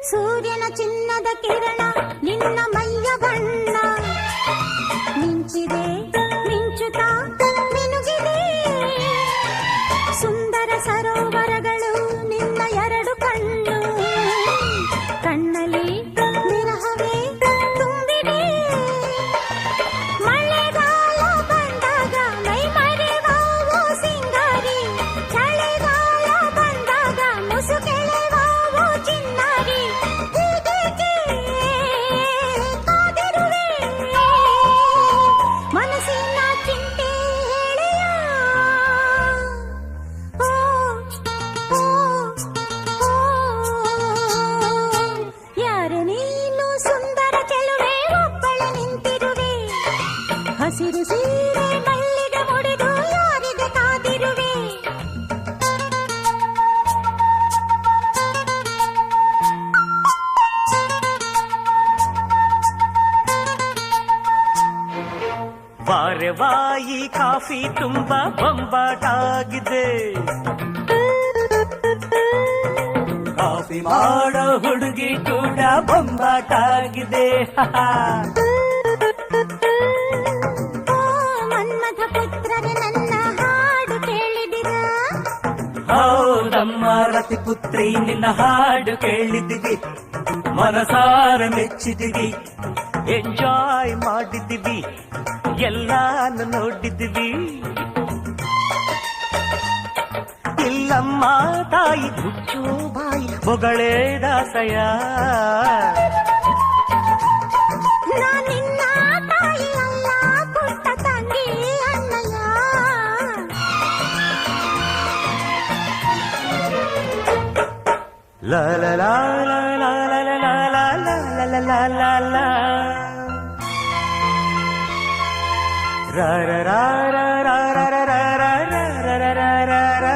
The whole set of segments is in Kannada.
ಸೂರ್ಯನ ಚಿನ್ನದ ಕಿರಣ ನಿನ್ನ ಮೈಯ ಬಣ್ಣ ಮಿಂಚಿದೆ ಮಿಂಚುತ್ತಾ ಮಿನುಗಿದೆ ಸುಂದರ ಸರೋವರಗಳು ನಿನ್ನ ಎರಡು ಕಣ್ಣು ಕಣ್ಣಲ್ಲಿ ವಿರಹವೇ ತುಂಬಿದೆ ಮಳೆಗಾಲ ಬಂದಾಗ ಮೈ ಮರೆವಾವೋ ಸಿಂಗಾರಿ ಚಳಿಗಾಲ ಬಂದಾಗ ಮುಸುಕೆಳೆವಾವೋ ಚಿನ್ನಾರಿ ಹೀಗೇಕೆ ಕಾದಿರುವೆ ಮನಸ್ಸಿನ ಚಿಂತೆ ಹೇಳೆಯ ಓ ಓ ಓ ಯಾರು ನೀನು ಸುಂದರ ಚೆಲುವೆ ಒಬ್ಬಳೆ ನಿಂತಿರುವೆ ಹಸಿರು ಸೀರೆ ಮಲ್ಲಿಗೆ ಮುಡಿದು ಯಾರಿಗೆ ಕಾದಿರುವೆ ವಾರವಾಯಿ ಕಾಫಿ ತುಂಬಾ ಬೊಂಬಾಟಾಗಿದೆ ಕಾಫಿ ಮಾಡೋ ಹುಡುಗಿ ಕೂಡ ಬೊಂಬಾಟಾಗಿದೆ ಓ ಮನ್ಮಥ ಪುತ್ರರೇ ನನ್ನ ಹಾಡು ಕೇಳಿದಿರ ಹೌದಮ್ಮ ರತಿಪುತ್ರಿ ನಿನ್ನ ಹಾಡು ಕೇಳಿದ್ದೀವಿ ಮನಸಾರ ಮೆಚ್ಚಿದ್ದೀವಿ ಎಂಜಾಯ್ ಮಾಡಿದ್ದೀವಿ ಎಲ್ಲಾನು ನೋಡಿದ್ದೀವಿ ಇಲ್ಲಮ್ಮ ತಾಯಿ ಮುಚ್ಚೋ ಬಾಯಿ ಹೊಗಳೇ ದಾಸಯ ನಿನ್ನ ತಾಯಿ ಅಲ್ಲ ಪುಟ್ಟ ತಂಗಿ ಅಣ್ಣಯ್ಯ ಲಾ ಲಾ ಲಾ ಲಾ ಲಾ ಲಾ ಲಾ ಲಾ ಲಾ ಲಾ ಲಾ ಲಾ ಲಾ ರಾ ರಾ ರಾ ರಾ ರಾ ರಾ ರಾ ರಾ ರಾ ರಾ ರಾ ರಾ ರಾ.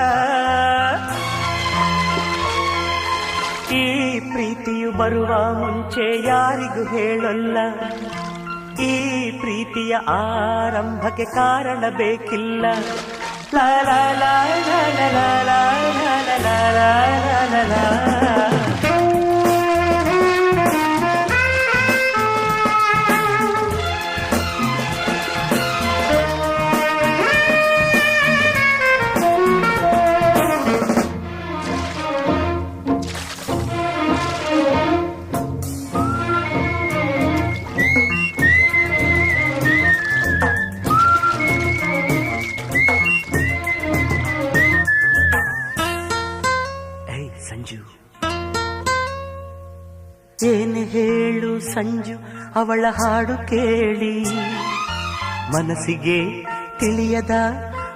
ಈ ಪ್ರೀತಿಯು ಬರುವ ಮುಂಚೆ ಯಾರಿಗೂ ಹೇಳಲ್ಲ ಈ ಪ್ರೀತಿಯ ಆರಂಭಕ್ಕೆ ಕಾರಣ ಬೇಕಿಲ್ಲ ಲಾ ಲಾ ಲಾ ಲಾ ಲಾ ಲಾ ಲಾ ಲಾ ಲಾ ಲಾ ಲಾ ಲಾ. ಸಂಜು ಏನು ಹೇಳು ಸಂಜು ಅವಳ ಹಾಡು ಕೇಳಿ ಮನಸ್ಸಿಗೆ ತಿಳಿಯದ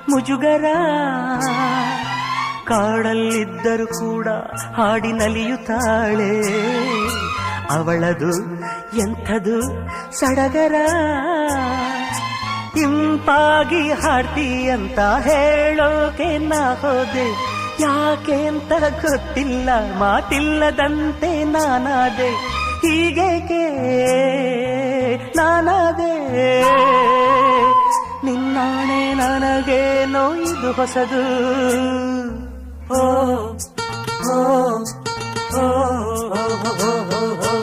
ಮುಜುಗರ ಕಾಡಲ್ಲಿದ್ದರೂ ಕೂಡ ಹಾಡಿ ನಲಿಯುತ್ತಾಳೆ ಅವಳದು ಎಂಥದು ಸಡಗರ ಇಂಪಾಗಿ ಹಾಡ್ತಿ ಅಂತ ಹೇಳೋಕೆ ನಾ ಹೋದೆ ಯಾಕೆ ಅಂತ ಗೊತ್ತಿಲ್ಲ ಮಾತಿಲ್ಲದಂತೆ ನಾನಾದೆ ಹೀಗೇಕೆ ನಾನಾದೆ ನಿನ್ನಾಣೆ ನನಗೇನೋ ಇದು ಹೊಸದು ಓ ಓ ಓ ಓ ಓ ಓ